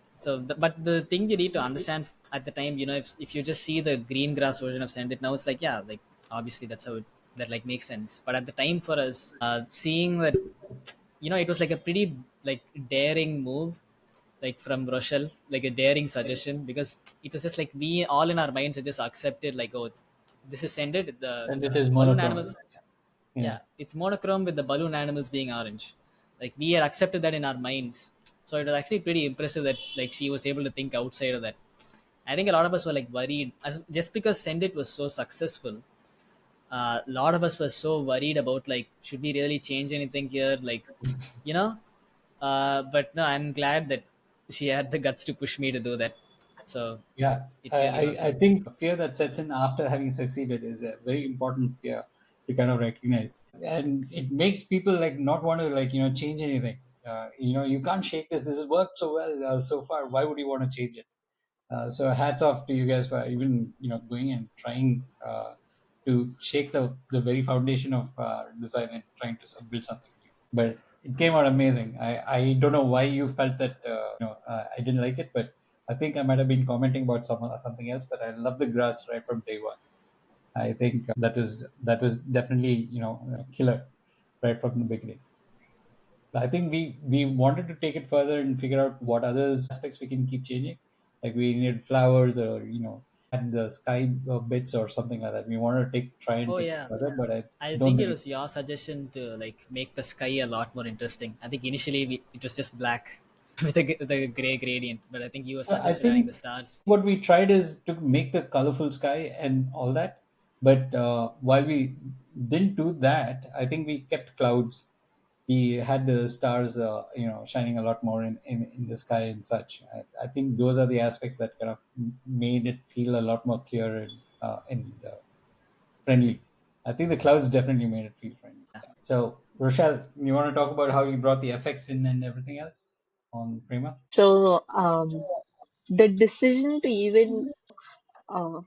S5: but the thing you need to understand at the time, if you just see the green grass version of Send It now, it's like, yeah, like obviously that's how that like makes sense. But at the time for us, seeing that, it was like a pretty like daring move, like from Rochelle, like a daring suggestion, because it was just like we all in our minds had just accepted like, oh, this is Send It, the
S1: and it is
S5: balloon
S1: monochrome.
S5: animals.
S1: Yeah,
S5: Yeah, it's monochrome with the balloon animals being orange. Like we had accepted that in our minds, so it was actually pretty impressive that like she was able to think outside of that. I think a lot of us were like worried, just because Send It was so successful. A lot of us were so worried about like, should we really change anything here, like, you know. But no, I'm glad that she had the guts to push me to do that. So
S1: yeah.
S5: it really worked
S1: I
S5: out.
S1: think fear that sets in after having succeeded is a very important fear to kind of recognize, and it makes people like not want to like change anything. You can't shake this. This has worked so well so far. Why would you want to change it? So hats off to you guys for even going and trying to shake the very foundation of design and trying to build something new. But it came out amazing. I don't know why you felt that I didn't like it, but I think I might have been commenting about something else. But I love the grass right from day one. I think that was definitely killer right from the beginning. I think we wanted to take it further and figure out what other aspects we can keep changing. Like we needed flowers or At the sky bits or something like that. We wanted to try and
S5: Oh
S1: take it
S5: yeah,
S1: further, but I
S5: I
S1: don't
S5: think it
S1: think
S5: was your suggestion to like make the sky a lot more interesting. I think initially it was just black with a gray gradient, but I think you were
S1: I
S5: suggested adding the
S1: think
S5: stars.
S1: what we tried is to make the colorful sky and all that. But while we didn't do that, I think we kept clouds. We had the stars, shining a lot more in the sky and such. I think those are the aspects that kind of made it feel a lot more clear and friendly. I think the clouds definitely made it feel friendly. Yeah. So, Rochelle, you want to talk about how you brought the effects in and everything else on Framer?
S3: So the decision to even uh,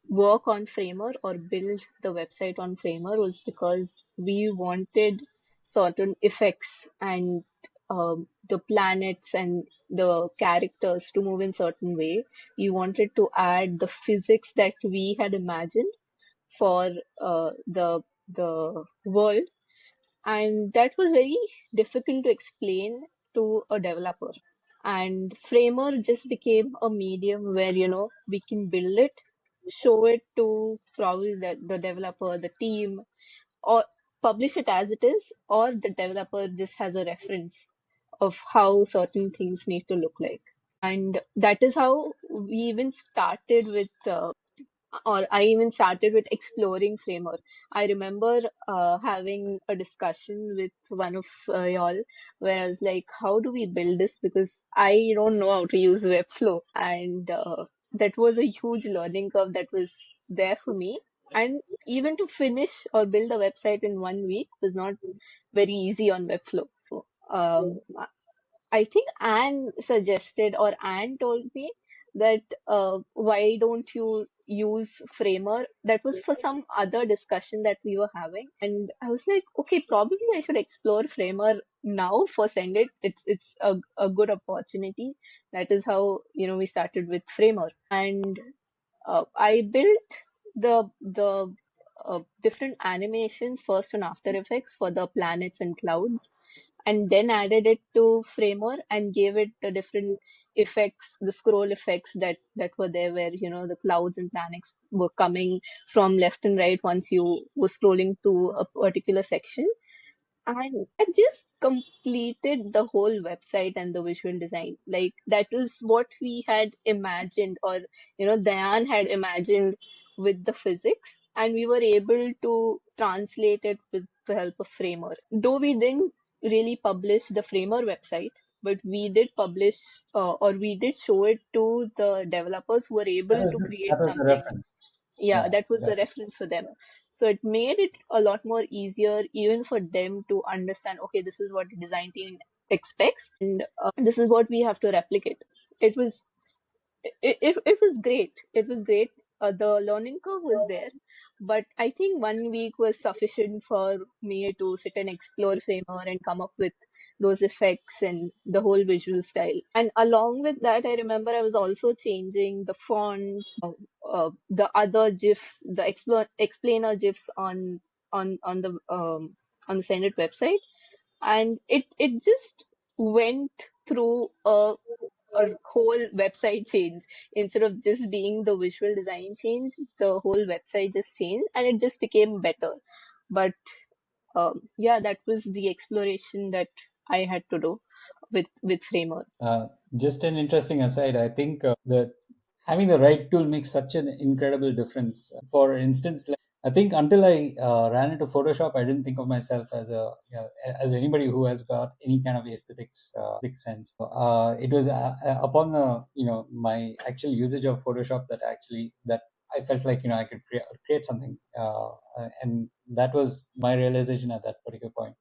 S3: work on Framer or build the website on Framer was because we wanted certain effects and the planets and the characters to move in certain way. We wanted to add the physics that we had imagined for the world, and that was very difficult to explain to a developer. And Framer just became a medium where we can build it, show it to probably the developer, the team, or publish it as it is, or the developer just has a reference of how certain things need to look like. And that is how we even started with or I even started with exploring Framer. I remember having a discussion with one of y'all where I was like, how do we build this? Because I don't know how to use Webflow. And that was a huge learning curve that was there for me. And even to finish or build a website in 1 week was not very easy on Webflow. Um, I think Anne suggested or Anne told me that why don't you use Framer? That was for some other discussion that we were having, and I was like, okay, probably I should explore Framer now for SendIt. It's a good opportunity. That is how we started with Framer, and I built the different animations first on After Effects for the planets and clouds, and then added it to Framer and gave it the different effects, the scroll effects that were there, where the clouds and planets were coming from left and right once you were scrolling to a particular section. And I just completed the whole website and the visual design. Like that is what we had imagined, or Dayan had imagined with the physics, and we were able to translate it with the help of Framer. Though we didn't really publish the Framer website, but we did publish or we did show it to the developers who were able to
S1: That
S3: create
S1: was the
S3: something.
S1: reference.
S3: Yeah,
S1: Yeah,
S3: that was
S1: that,
S3: a reference for them. So it made it a lot more easier even for them to understand, okay, this is what the design team expects, and this is what we have to replicate. It was it was great. It was great. The learning curve was there, but I think 1 week was sufficient for me to sit and explore Framer and come up with those effects and the whole visual style. And along with that, I remember I was also changing the fonts, the other GIFs, the explainer GIFs on the SendIt website, and it just went through a whole website change. Instead of just being the visual design change, the whole website just changed and it just became better. But yeah, that was the exploration that I had to do with Framer.
S1: just an interesting aside. I think that having the right tool makes such an incredible difference. For instance, like, I think until I ran into Photoshop, I didn't think of myself as as anybody who has got any kind of aesthetics sense. It was upon my actual usage of Photoshop that I felt like I could create something, and that was my realization at that particular point.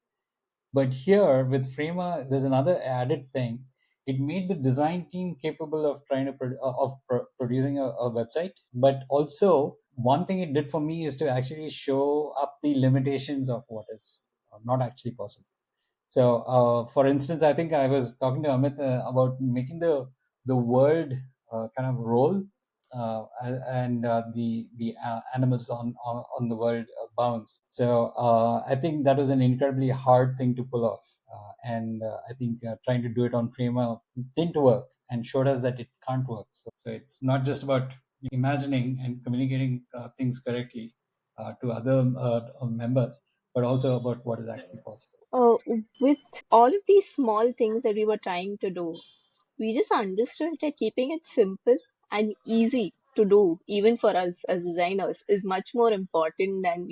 S1: But here with Framer, there's another added thing. It made the design team capable of trying to producing a website. But also, one thing it did for me is to actually show up the limitations of what is not actually possible. So, for instance, I think I was talking to Amit about making the world kind of roll, and the animals on the world bounce. So, I think that was an incredibly hard thing to pull off, and I think trying to do it on Framer didn't work and showed us that it can't work. So it's not just about imagining and communicating things correctly to other members, but also about what is actually possible.
S3: With all of these small things that we were trying to do, we just understood that keeping it simple and easy to do, even for us as designers, is much more important than,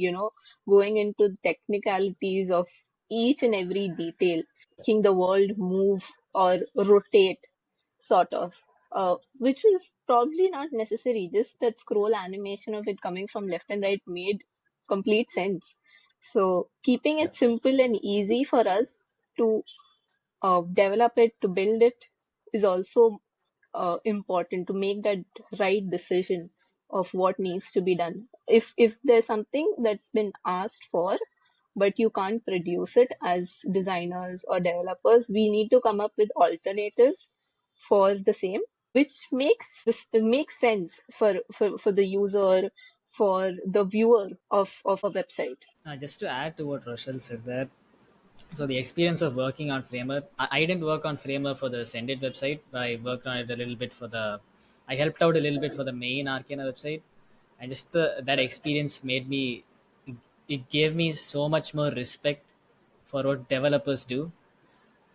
S3: going into the technicalities of each and every detail, making the world move or rotate, sort of, which was probably not necessary. Just that scroll animation of it coming from left and right made complete sense. So, keeping
S1: Yeah.
S3: it simple and easy for us to develop it, to build it, is also important to make that right decision of what needs to be done. If there's something that's been asked for, but you can't produce it as designers or developers, we need to come up with alternatives for the same, which makes sense for the user, for the viewer of a website.
S5: Just to add to what Rochelle said there, so the experience of working on Framer, I didn't work on Framer for the SendIt website, but I worked on it a little bit for I helped out a little bit for the main Arcana website, and just that experience made me, it gave me so much more respect for what developers do.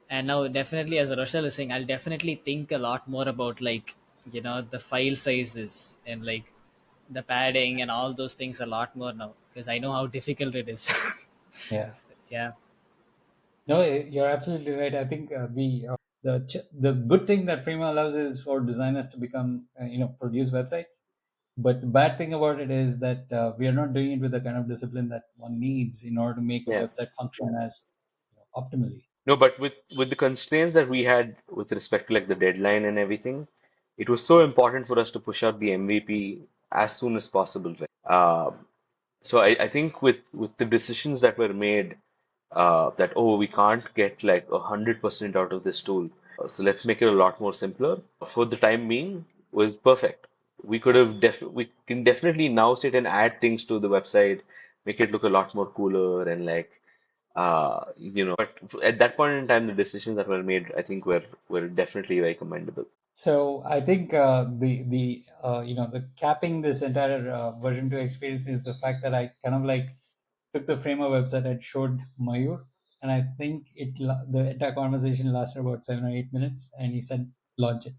S5: And now, definitely, as Rochelle is saying, I'll definitely think a lot more about, like, the file sizes and like the padding and all those things a lot more now, because I know how difficult it is.
S1: Yeah.
S5: Yeah.
S1: No, you're absolutely right. I think the good thing that Frame allows is for designers to become produce websites. But the bad thing about it is that we are not doing it with the kind of discipline that one needs in order to make a
S2: Yeah.
S1: website function as optimally.
S2: No, but with the constraints that we had with respect to like the deadline and everything, it was so important for us to push out the MVP as soon as possible, right? So I think with the decisions that were made, that oh, we can't get like 100% out of this tool, so let's make it a lot more simpler. For the time being, was perfect. We can definitely now sit and add things to the website, make it look a lot more cooler and like but at that point in time, the decisions that were made, I think, were definitely very commendable.
S1: So I think the capping this entire version 2 experience is the fact that I kind of like took the Framer website and showed Mayur, and I think the entire conversation lasted about 7 or 8 minutes, and he said launch it.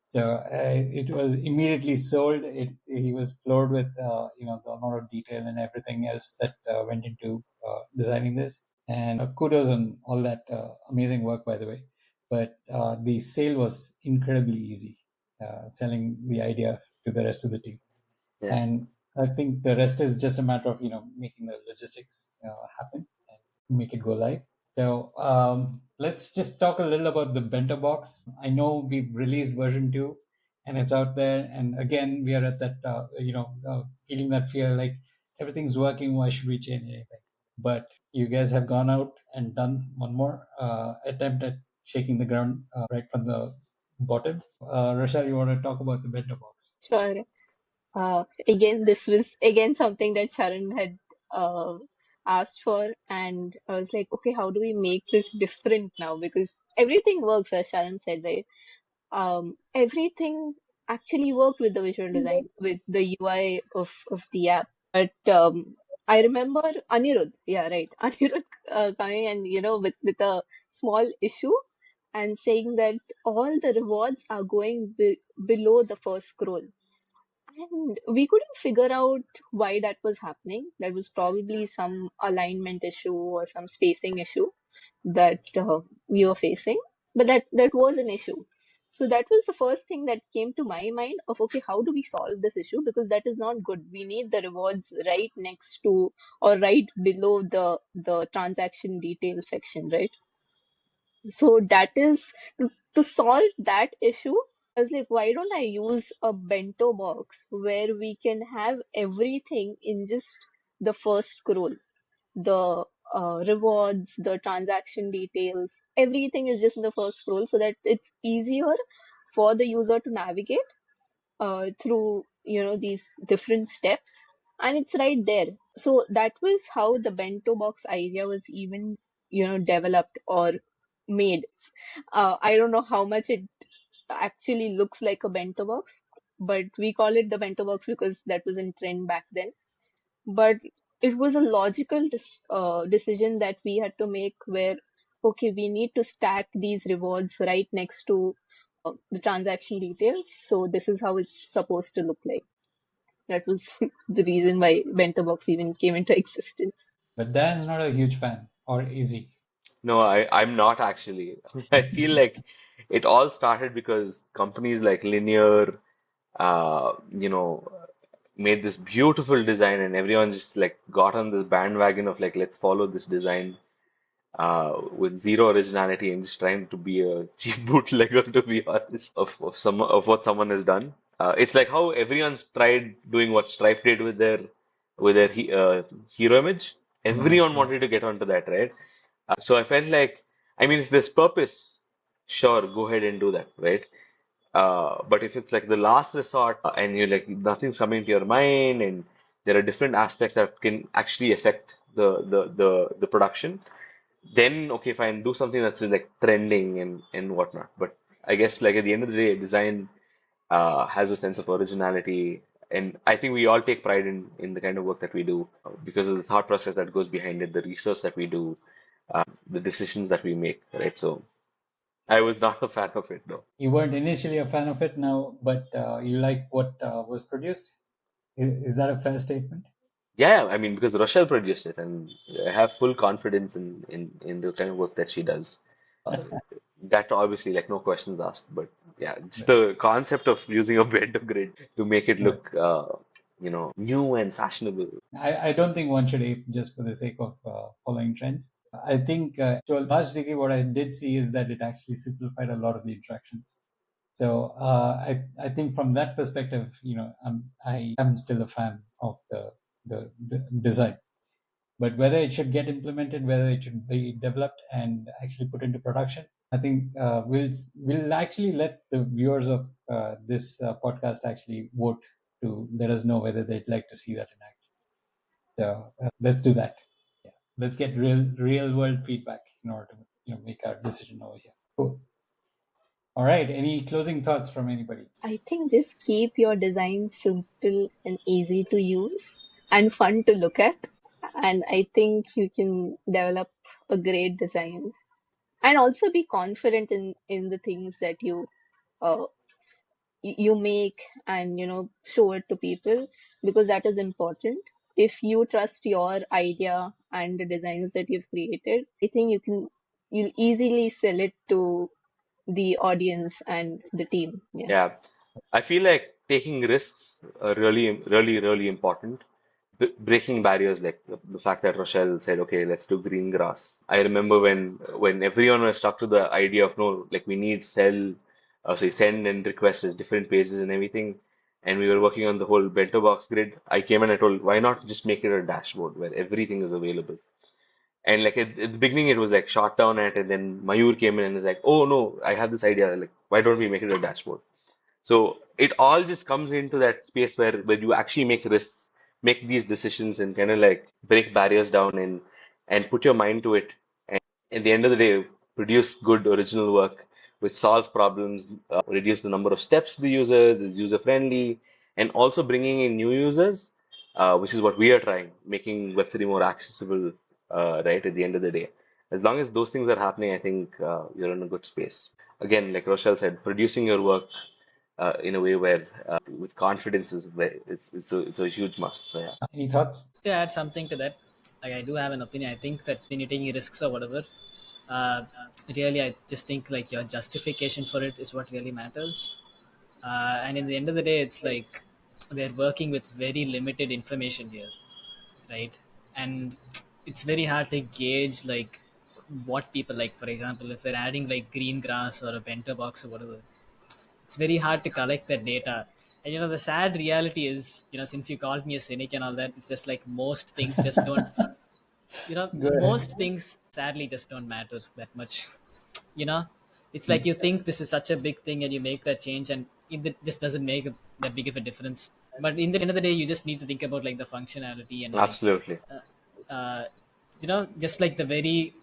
S1: So it was immediately sold. He was floored with the amount of detail and everything else that went into designing this. And kudos on all that amazing work, by the way. But the sale was incredibly easy, selling the idea to the rest of the team.
S2: Yeah.
S1: And I think the rest is just a matter of making the logistics happen and make it go live. So let's just talk a little about the Bento Box. I know we've released version 2 and it's out there. And again, we are at that, feeling that fear like everything's working. Why should we change anything? But you guys have gone out and done one more attempt at shaking the ground right from the bottom. Rochelle, you want to talk about the Bento Box?
S3: Sure. Again, this was again something that Sharon had uh, asked for, and I was like, okay, how do we make this different now? Because everything works, as Sharon said, right? Everything actually worked with the visual design, with the UI of the app. But I remember Anirudh, yeah, right, Anirudh coming and with a small issue and saying that all the rewards are going below the first scroll. And we couldn't figure out why that was happening. That was probably some alignment issue or some spacing issue that we were facing. But that was an issue. So that was the first thing that came to my mind of, okay, how do we solve this issue? Because that is not good. We need the rewards right next to or right below the transaction detail section, right? So that is to solve that issue. I was like, why don't I use a bento box where we can have everything in just the first scroll? The rewards, the transaction details, everything is just in the first scroll so that it's easier for the user to navigate through these different steps, and it's right there. So that was how the bento box idea was even developed or made. I don't know how much it actually looks like a bento box, but we call it the Bento Box because that was in trend back then. But it was a logical decision that we had to make where, okay, we need to stack these rewards right next to the transaction details. So this is how it's supposed to look like. That was the reason why Bento Box even came into existence.
S1: But Dan's not a huge fan, or is he?
S2: No, I'm not actually. I feel like it all started because companies like Linear, you know, made this beautiful design, and everyone just like got on this bandwagon of like, let's follow this design with zero originality and just trying to be a cheap bootlegger, to be honest, of what someone has done. It's like how everyone's tried doing what Stripe did with their hero image. Everyone wanted to get onto that, right? So I felt like, I mean, if there's purpose, sure, go ahead and do that, right? But if it's like the last resort and you're like nothing's coming to your mind and there are different aspects that can actually affect the production, then okay, fine, do something that's just like trending and whatnot. But I guess like at the end of the day, design has a sense of originality, and I think we all take pride in the kind of work that we do because of the thought process that goes behind it, the research that we do, the decisions that we make, right? So I was not a fan of it, though.
S1: You weren't initially a fan of it now, but you like what was produced. Is that a fair statement?
S2: Yeah, I mean, because Rochelle produced it, and I have full confidence in the kind of work that she does. That obviously, like, no questions asked, but yeah, just
S1: Right.
S2: the concept of using a Bento grid to make it
S1: Right.
S2: look, new and fashionable.
S1: I don't think one should ape just for the sake of following trends. I think to a large degree, what I did see is that it actually simplified a lot of the interactions. So I think from that perspective, I am still a fan of the design. But whether it should get implemented, whether it should be developed and actually put into production, I think we'll actually let the viewers of this podcast actually vote to let us know whether they'd like to see that in action. So let's do that. Yeah, let's get real world feedback in order to make our decision over here. Cool. All right. Any closing thoughts from anybody?
S3: I think just keep your design simple and easy to use and fun to look at. And I think you can develop a great design and also be confident in the things that uh, you make and show it to people because that is important. If you trust your idea and the designs that you've created, I think you'll easily sell it to the audience and the team. Yeah.
S2: Yeah, I feel like taking risks are really, really, really important. Breaking barriers, like the fact that Rochelle said, "Okay, let's do green grass." I remember when everyone was stuck to the idea of no, like we need send and request as different pages and everything, and we were working on the whole bento box grid. I came and I told, why not just make it a dashboard where everything is available? And like at the beginning, it was like shot down at, and then Mayur came in and was like, "Oh no, I have this idea. Like, why don't we make it a dashboard?" So it all just comes into that space where you actually make risks, make these decisions, and kind of like break barriers down and put your mind to it. And at the end of the day, produce good original work which solves problems, reduce the number of steps to the users, is user friendly, and also bringing in new users, which is what we are trying, making Web3 more accessible, right at the end of the day. As long as those things are happening, I think you're in a good space. Again, like Rochelle said, producing your work in a way where with confidence is it's a huge must. So yeah.
S1: Any thoughts?
S5: To add something to that, like I do have an opinion. I think that when you're taking risks or whatever, uh, really, I just think like your justification for it is what really matters. And in the end of the day, it's like we're working with very limited information here, right? And it's very hard to gauge like what people like. For example, if we're adding like green grass or a bento box or whatever, it's very hard to collect that data. And the sad reality is, since you called me a cynic and all that, it's just like most things just don't,
S1: Go ahead.
S5: most things sadly just don't matter that much. you know, it's like you think this is such a big thing and you make that change and it just doesn't make that big of a difference. But in the end of the day, you just need to think about like the functionality and like,
S2: Absolutely.
S5: uh, just like the very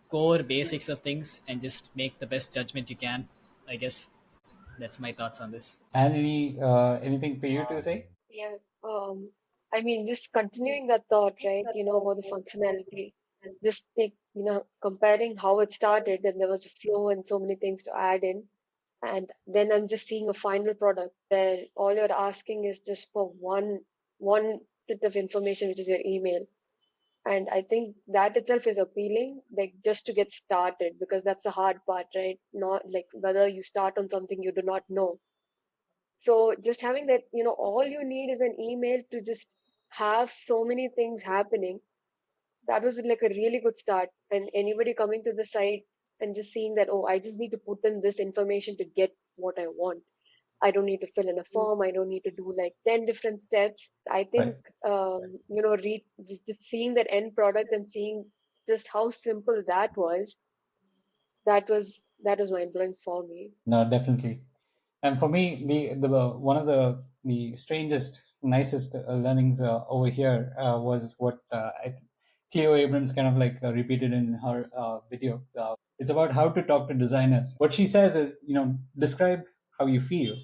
S5: core basics of things and just make the best judgment you can, I guess. That's my thoughts on this.
S1: And anything for you to say?
S4: Yeah. I mean, just continuing that thought, right? About the functionality. Just take, comparing how it started, and there was a flow and so many things to add in. And then I'm just seeing a final product where all you're asking is just for one bit of information, which is your email. And I think that itself is appealing, like just to get started, because that's the hard part, right? Not like whether you start on something you do not know. So just having that, all you need is an email to just have so many things happening. That was like a really good start. And anybody coming to the site and just seeing that, oh, I just need to put in this information to get what I want. I don't need to fill in a form. I don't need to do like 10 different steps. I
S1: Right.
S4: think, just seeing that end product and seeing just how simple that was mind blowing for me.
S1: No, definitely. And for me, the one of the strangest, nicest learnings over here was what Cleo Abrams kind of like repeated in her video. It's about how to talk to designers. What she says is, describe how you feel.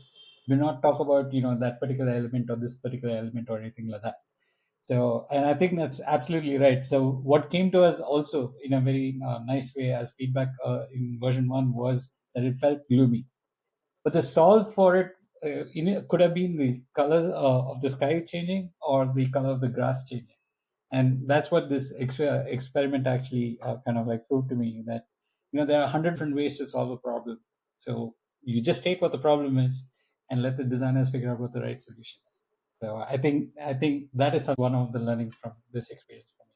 S1: Do not talk about that particular element or this particular element or anything like that. So, and I think that's absolutely right. So, what came to us also in a very nice way as feedback in version one was that it felt gloomy, but the solve for it could have been the colors of the sky changing or the color of the grass changing. And that's what this experiment actually kind of like proved to me, that there are 100 different ways to solve a problem. So you just state what the problem is and let the designers figure out what the right solution is. So I think that is one of the learnings from this experience for me.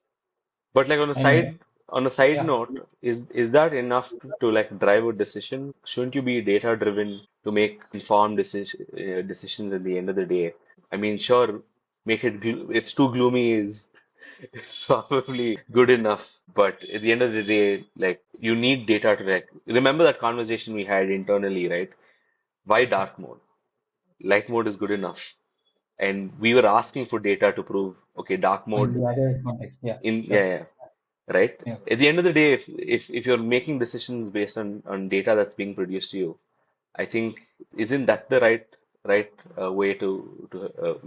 S2: But like
S1: Anyway,
S2: on a side
S1: yeah.
S2: note, is that enough to like drive a decision? Shouldn't you be data driven to make informed decisions at the end of the day? I mean, sure, it's too gloomy is it's probably good enough, but at the end of the day, like you need data to like remember that conversation we had internally, right? Why
S1: Yeah.
S2: dark mode? Light mode is good enough. And we were asking for data to prove, okay, dark
S1: In
S2: mode
S1: the other context, yeah,
S2: in
S1: sure.
S2: yeah, right?
S1: Yeah.
S2: At the end of the day, if you're making decisions based on data that's being produced to you, I think isn't that the right way to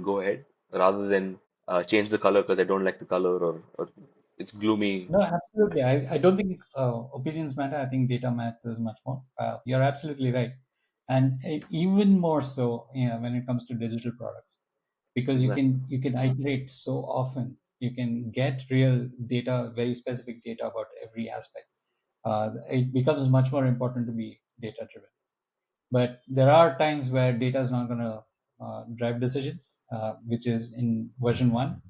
S2: go ahead rather than change the color because I don't like the color or it's gloomy.
S1: No, absolutely. I don't think opinions matter. I think data matters much more. You're absolutely right. And even more so, when it comes to digital products, because you
S2: Right.
S1: can you can iterate so often. You can get real data, very specific data about every aspect. It becomes much more important to be data driven. But there are times where data is not going to drive decisions, which is in version one.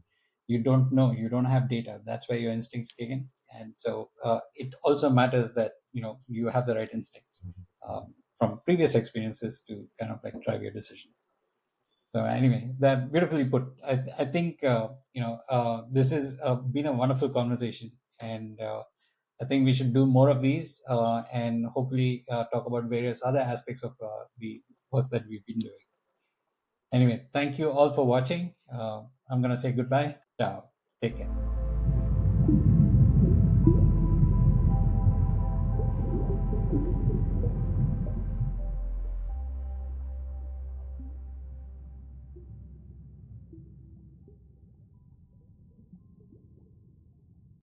S1: You don't know, you don't have data. That's where your instincts kick in. And so it also matters that you have the right instincts from previous experiences to kind of like drive your decisions. So anyway, that beautifully put. I think this has been a wonderful conversation, and I think we should do more of these, and hopefully talk about various other aspects of the work that we've been doing. Anyway, thank you all for watching. I'm going to say goodbye. Ciao. Take care.